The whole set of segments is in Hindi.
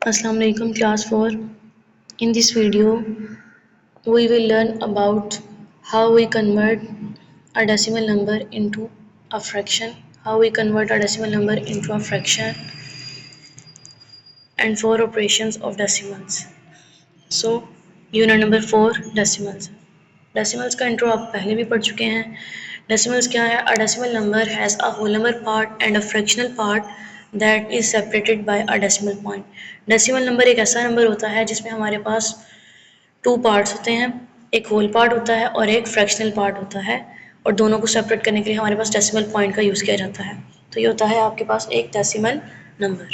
Assalamu alaikum class 4. In this video we will learn about how we convert a decimal number into a fraction, and 4 operations of decimals. So unit number 4 decimals. Decimals का intro आप पहले भी पढ़ चुके हैं. Decimals क्या है? A decimal number has a whole number part and a fractional part that is separated by a decimal point. Decimal number एक ऐसा नंबर होता है जिसमें हमारे पास 2 पार्ट्स होते हैं, एक होल पार्ट होता है और एक फ्रैक्शनल पार्ट होता है, और दोनों को सेपरेट करने के लिए हमारे पास डेसिमल पॉइंट का यूज़ किया जाता है. तो ये होता है आपके पास एक decimal number.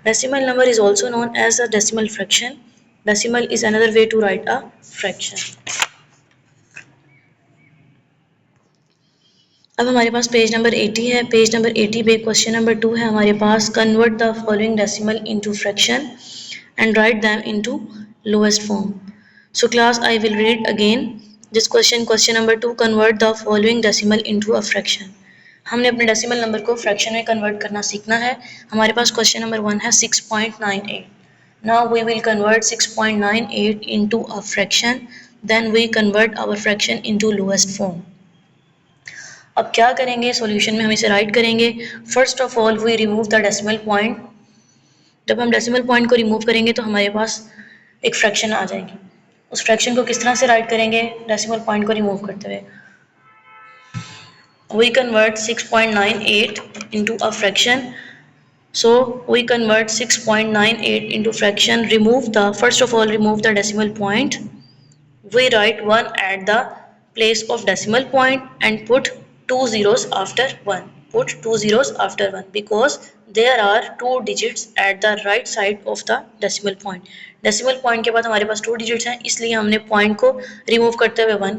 Decimal number is also known as a decimal fraction. Decimal is another way to write a fraction. अब हमारे पास पेज नंबर 80 है. पेज नंबर 80 पे क्वेश्चन नंबर 2 है हमारे पास. Convert the following decimal into fraction and write them into lowest form. So class, I will read again this question. Question number 2. Convert the following decimal into a fraction. हमने अपने डेसिमल नंबर को फ्रैक्शन में कन्वर्ट करना सीखना है. हमारे पास क्वेश्चन नंबर 1 है 6.98. Now we will convert 6.98 into a fraction. Then we convert our fraction into lowest form. अब क्या करेंगे? सॉल्यूशन में हम इसे राइट करेंगे. First of all we remove the decimal point. जब हम डेसिमल पॉइंट को रिमूव करेंगे तो हमारे पास एक फ्रैक्शन आ जाएगी. उस फ्रैक्शन को किस तरह से राइट करेंगे? डेसिमल पॉइंट को रिमूव करते हुए. We convert 6.98 into a fraction. So we convert 6.98 into fraction. First of all remove the decimal point. We write 1 at the place of decimal point and put 2 zeros after 1. Put 2 zeros after 1 because there are 2 digits at the right side of the decimal point. Decimal point के बाद हमारे पास 2 digits हैं, इसलिए हमने point को remove करते हुए 1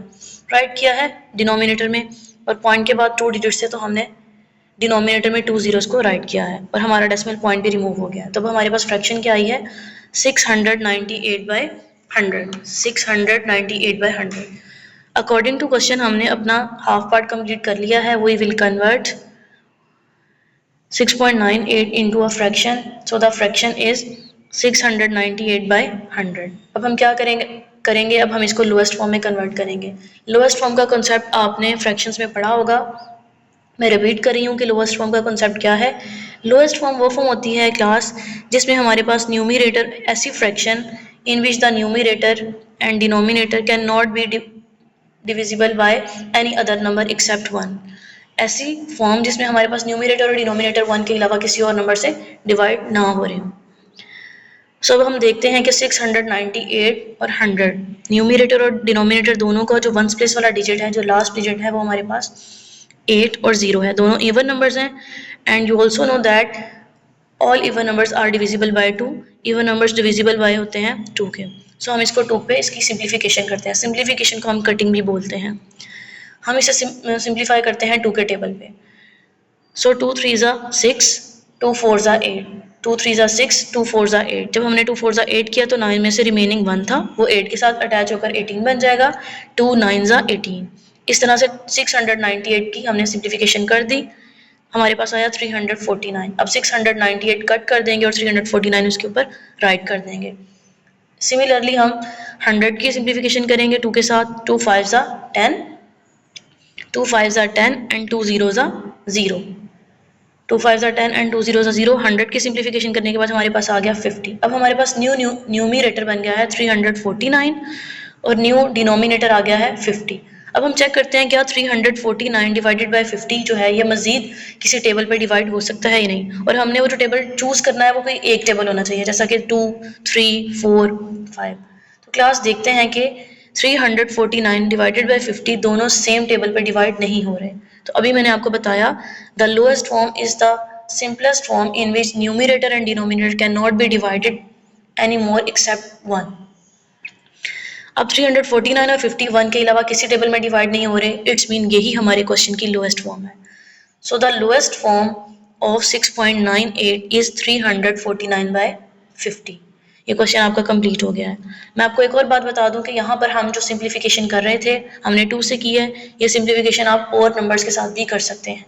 राइट किया है डिनोमिनेटर में, और point के बाद 2 digits से तो हमने डिनोमिनेटर में 2 zeros को राइट किया है, और हमारा डेसिमल पॉइंट भी रिमूव हो गया है. तो अब हमारे पास फ्रैक्शन क्या आई है? 698/100. 698/100. अकॉर्डिंग टू क्वेश्चन हमने अपना हाफ पार्ट कंप्लीट कर लिया है. We will convert 6.98 into a fraction. So the fraction is 698/100. अब हम क्या करेंगे? अब हम इसको लोएस्ट फॉर्म में कन्वर्ट करेंगे. लोएस्ट फॉर्म का कॉन्सेप्ट आपने फ्रैक्शंस में पढ़ा होगा. मैं रिपीट कर रही हूँ कि लोएस्ट फॉर्म का कॉन्सेप्ट क्या है. लोएस्ट फॉर्म वो फॉर्म होती है क्लास जिसमें हमारे पास न्यूमरेटर ऐसी fraction in which the numerator and denominator can not be divisible by any other number except 1. ऐसी फॉर्म जिसमें हमारे पास न्यूमरेटर और डिनोमिनेटर 1 के अलावा किसी और नंबर से डिवाइड ना हो रहे हो. सो अब हम देखते हैं कि 698 और 100 न्यूमरेटर और डिनोमिनेटर दोनों का जो वंस प्लेस वाला डिजिट है, जो लास्ट डिजिट है, वो हमारे पास 8 और 0 है. दोनों इवन नंबर्स हैं. And you also know that all even numbers are divisible by 2. Even numbers divisible by होते हैं 2 के. सो हम इसको 2 पे इसकी सिंप्लीफिकेशन करते हैं. सिंप्लीफिकेशन को हम कटिंग भी बोलते हैं. हम इसे सिंप्लीफाई करते हैं 2 के टेबल पे. सो 2 3 ज़ा 6, 2 4 ज़ा 8. 2 3 ज़ा 6, 2 4 ज़ा 8. जब हमने 2 4 ज़ा 8 किया तो 9 में से रिमेनिंग 1 था, वो 8 के साथ अटैच होकर 18 बन जाएगा. 2 9 ज़ा 18. इस तरह से 698 की हमने सिंप्लीफिकेशन कर दी. हमारे पास आया 349. अब 698 कट कर देंगे और 349 उसके ऊपर राइट कर देंगे. सिमिलरली हम 100 की सिंप्लीफिकेशन करेंगे 2 के साथ. 2 5 ज़ा 10, 2 5 ज़ा 10 एंड 2 0 ज़ा 0. 2 5 ज़ा 10 एंड 2 0 ज़ा 0. 100 की सिंप्लीफिकेशन करने के बाद हमारे पास आ गया 50. अब हमारे पास न्यूमरेटर बन गया है 349 और न्यू डिनोमिनेटर आ गया है 50. अब हम चेक करते हैं क्या 349 डिवाइडेड बाय 50 जो है ये मजीद किसी टेबल पर डिवाइड हो सकता है या नहीं. और हमने वो जो टेबल चूज़ करना है वो कोई एक टेबल होना चाहिए, जैसा कि 2 3 4 5. तो क्लास देखते हैं कि 349 डिवाइडेड बाय 50 दोनों सेम टेबल पर डिवाइड नहीं हो रहे. तो अभी मैंने आपको बताया the lowest form is the simplest form in which numerator and denominator can not be divided any more except 1. अब 349 और 51 के अलावा किसी टेबल में डिवाइड नहीं हो रहे. इट्स मीन यही हमारे क्वेश्चन की लोएस्ट फॉर्म है. So the lowest form of 6.98 is 349/50. ये क्वेश्चन आपका कंप्लीट हो गया है. मैं आपको एक और बात बता दूं कि यहाँ पर हम जो सिंप्लीफिकेशन कर रहे थे हमने 2 से की है. ये सिंप्लीफिकेशन आप और नंबर्स के साथ भी कर सकते हैं,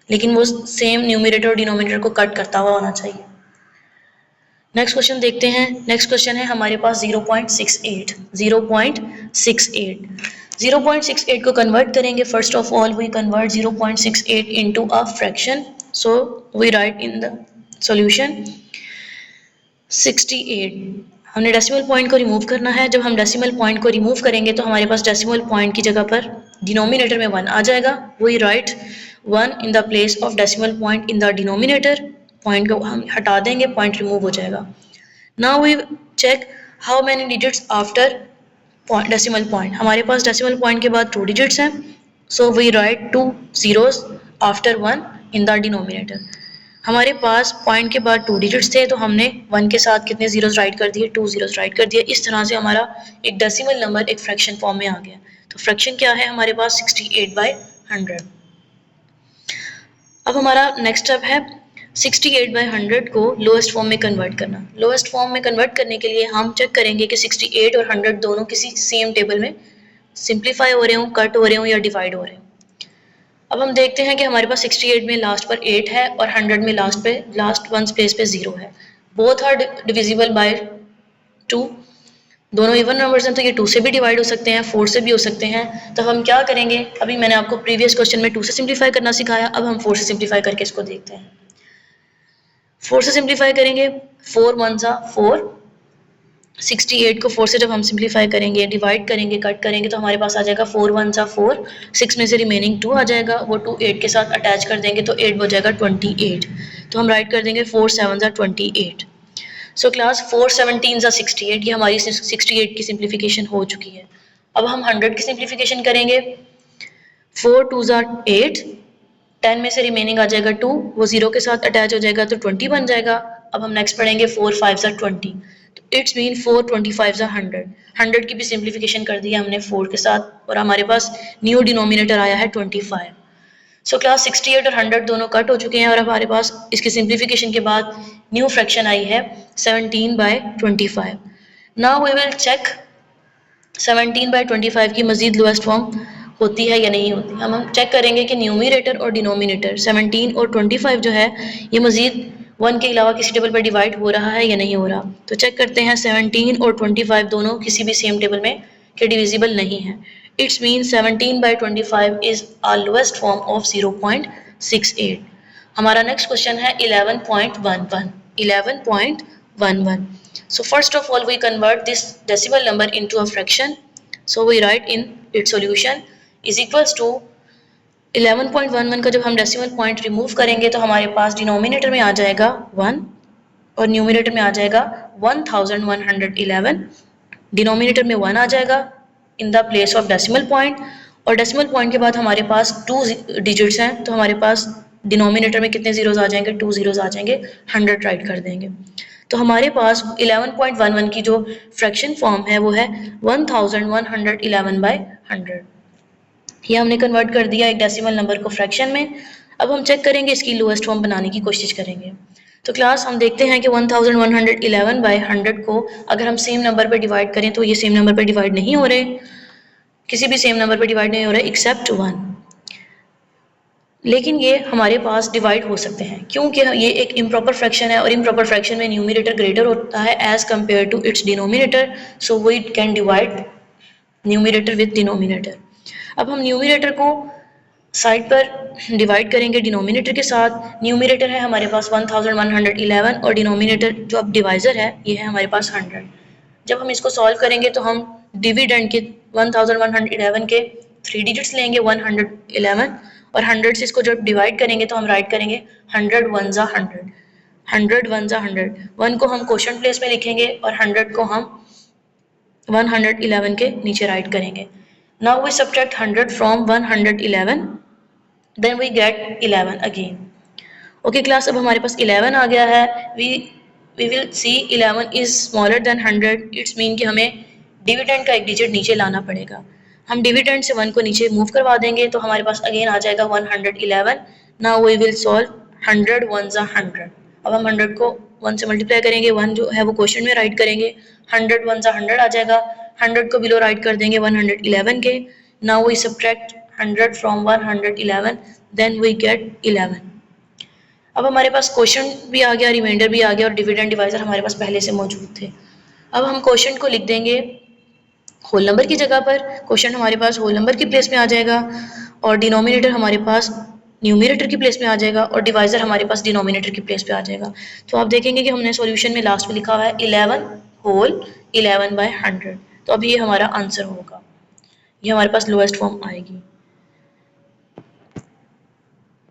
लेकिन वो सेम न्यूमरेटर और डिनोमिनेटर को कट करता हुआ होना चाहिए. नेक्स्ट क्वेश्चन देखते हैं। नेक्स्ट क्वेश्चन है हमारे पास 0.68 0.68 को कन्वर्ट करेंगे। First of all we convert 0.68 into a fraction, so we write in the solution 68। हमने डेसिमल पॉइंट को रिमूव करना है। जब हम डेसिमल पॉइंट को रिमूव करेंगे तो हमारे पास डेसिमल पॉइंट की जगह पर डिनोमिनेटर में 1 आ जाएगा। We write 1 in the place of decimal point in the denominator. Point को हम हटा देंगे, पॉइंट रिमूव हो जाएगा। Now we check how many digits after decimal point. हमारे पास डेसिमल पॉइंट के बाद 2 डिजिट्स हैं, so we write 2 zeros after 1 in the denominator. हमारे पास पॉइंट के बाद 2 डिजिट्स थे, तो हमने 1 के साथ कितने जीरोस राइट कर दिए, 2 जीरोस राइट कर दिए। इस तरह से हमारा एक डेसिमल नंबर एक फ्रैक्शन फॉर्म में आ गया। तो फ्रैक्शन क्या है हमारे पास 68/100। अब हमारा नेक्स्ट स्टेप है 68/100 को लोएस्ट फॉर्म में कन्वर्ट करना। लोएस्ट फॉर्म में कन्वर्ट करने के लिए हम चेक करेंगे कि 68 और 100 दोनों किसी सेम टेबल में सिंप्लीफाई हो रहे हों, कट हो रहे हों या डिवाइड हो रहे हों। अब हम देखते हैं कि हमारे पास 68 में लास्ट पर 8 है और 100 में लास्ट वन प्लेस पे 0 है। Both are divisible by 2। दोनों इवन नंबर्स हैं, तो ये 2 से भी डिवाइड हो सकते हैं, 4 से भी हो सकते हैं। तो हम क्या करेंगे, अभी मैंने आपको प्रीवियस क्वेश्चन में 2 से सिंप्लीफाई करना सिखाया, अब हम 4 से सिंप्लीफाई करके इसको देखते हैं। 4 से सिंप्लीफाई करेंगे, 4 1 4। 68 को 4 से जब हम सिंप्लीफाई करेंगे, डिवाइड करेंगे, कट करेंगे, तो हमारे पास आ जाएगा 4 1 4। 6 में से रिमेनिंग 2 आ जाएगा, वो 2 8 के साथ अटैच कर देंगे तो 8 हो जाएगा 28। तो हम राइट कर देंगे 4 7 28। सो क्लास 4 17 68, ये हमारी 68 की सिंप्लीफिकेशन हो चुकी है। अब हम 100 की सिंप्लीफिकेशन करेंगे। 4 2 8, 10 में से रिमेनिंग आ जाएगा 2, वो 0 के साथ अटैच हो जाएगा तो 20 बन जाएगा। अब हम नेक्स्ट पढ़ेंगे 4 5 20, तो इट्स मीन 4 25 100। 100 की भी सिंप्लीफिकेशन कर दी है हमने 4 के साथ और हमारे पास न्यू डिनोमिनेटर आया है 25। सो क्लास 68 और 100 दोनों कट हो चुके हैं और हमारे पास इसकी सिंप्लीफिकेशन के बाद न्यू फ्रैक्शन आई है 17/25। नाउ वी विल चेक 17/25 की मजीद लोएस्ट फॉर्म होती है या नहीं होती। हम चेक करेंगे कि न्यूमिनेटर और डिनोमिनेटर 17 और 25 जो है ये मजीद 1 के अलावा किसी टेबल पर डिवाइड हो रहा है या नहीं हो रहा। तो चेक करते हैं 17 और 25 दोनों किसी भी सेम टेबल में के डिविजिबल नहीं है। Its mean 17/25 is a lowest form of 0.68। हमारा नेक्स्ट क्वेश्चन है 11.11। So first of all we convert this decimal number into a fraction. So we write in its solution is equals to 11.11 का जब हम डेसिमल पॉइंट रिमूव करेंगे तो हमारे पास डिनोमिनेटर में आ जाएगा 1 और न्यूमिनेटर में आ जाएगा 1111। डिनोमिनेटर में 1 आ जाएगा इन the place of decimal point और डेसिमल पॉइंट के बाद हमारे पास 2 डिजिट्स हैं, तो हमारे पास डिनोमिनेटर में कितने जीरोस आ जाएंगे, 2 जीरोस आ जाएंगे। 100 राइट कर देंगे। तो हमारे पास 11.11 की जो फ्रैक्शन फॉर्म है वो है 1111/100। ये हमने कन्वर्ट कर दिया एक डेसिमल नंबर को फ्रैक्शन में। अब हम चेक करेंगे इसकी लोएस्ट फॉर्म बनाने की कोशिश करेंगे। तो क्लास हम देखते हैं कि 1111/100 को अगर हम सेम नंबर पर डिवाइड करें तो ये सेम नंबर पर डिवाइड नहीं हो रहे, किसी भी सेम नंबर पर डिवाइड नहीं हो रहे एक्सेप्ट 1। लेकिन ये हमारे पास डिवाइड हो सकते हैं क्योंकि ये एक इम्प्रॉपर फ्रैक्शन है और इम्प्रॉपर फ्रैक्शन में न्यूमिनेटर ग्रेटर होता है as compare to its denominator, so we can divide numerator with denominator. अब हम न्यूमिनेटर को साइड पर डिवाइड करेंगे डिनोमिनेटर के साथ। न्यूमिनेटर है हमारे पास 1111 और डिनोमिनेटर जो अब डिवाइज़र है ये है हमारे पास 100। जब हम इसको सॉल्व करेंगे तो हम डिविडेंड के 1111 के 3 डिजिट्स लेंगे 111 और 100 से इसको जब डिवाइड करेंगे तो हम राइट करेंगे 100 1 100 1 को हम क्वोशंट प्लेस में लिखेंगे और 100 को हम 111 के नीचे राइट करेंगे। Now we subtract 100 from 111, then we get 11 again. Okay class, अब हमारे पास 11 आ गया है। We will see 11 is smaller than 100। Its mean कि हमें डिविडेंड का एक डिजिट नीचे लाना पड़ेगा। हम डिविडेंड से 1 को नीचे मूव करवा देंगे तो हमारे पास अगेन आ जाएगा 111। Now we will solve 100 1 100। अब हम 100 को 1 से मल्टीप्लाई करेंगे, 1 जो है वो क्वोशंट में राइट करेंगे, 100 1 100 आ जाएगा। 100 को बिलो राइट कर देंगे 111 के। Now we subtract 100 from 111, then we get 11। अब हमारे पास क्वेश्चन भी आ गया, रिमाइंडर भी आ गया और डिविडेंड डिवाइज़र हमारे पास पहले से मौजूद थे। अब हम क्वेश्चन को लिख देंगे होल नंबर की जगह पर, क्वेश्चन हमारे पास होल नंबर की प्लेस में आ जाएगा और डिनोमिनेटर हमारे पास न्यूमिनेटर की प्लेस में आ जाएगा और डिवाइज़र हमारे पास डिनोमिनेटर की प्लेस पे आ जाएगा। तो आप देखेंगे कि हमने सॉल्यूशन में लास्ट में लिखा हुआ है 11 होल 11/100, तो अब ये हमारा आंसर होगा, ये हमारे पास लोएस्ट फॉर्म आएगी।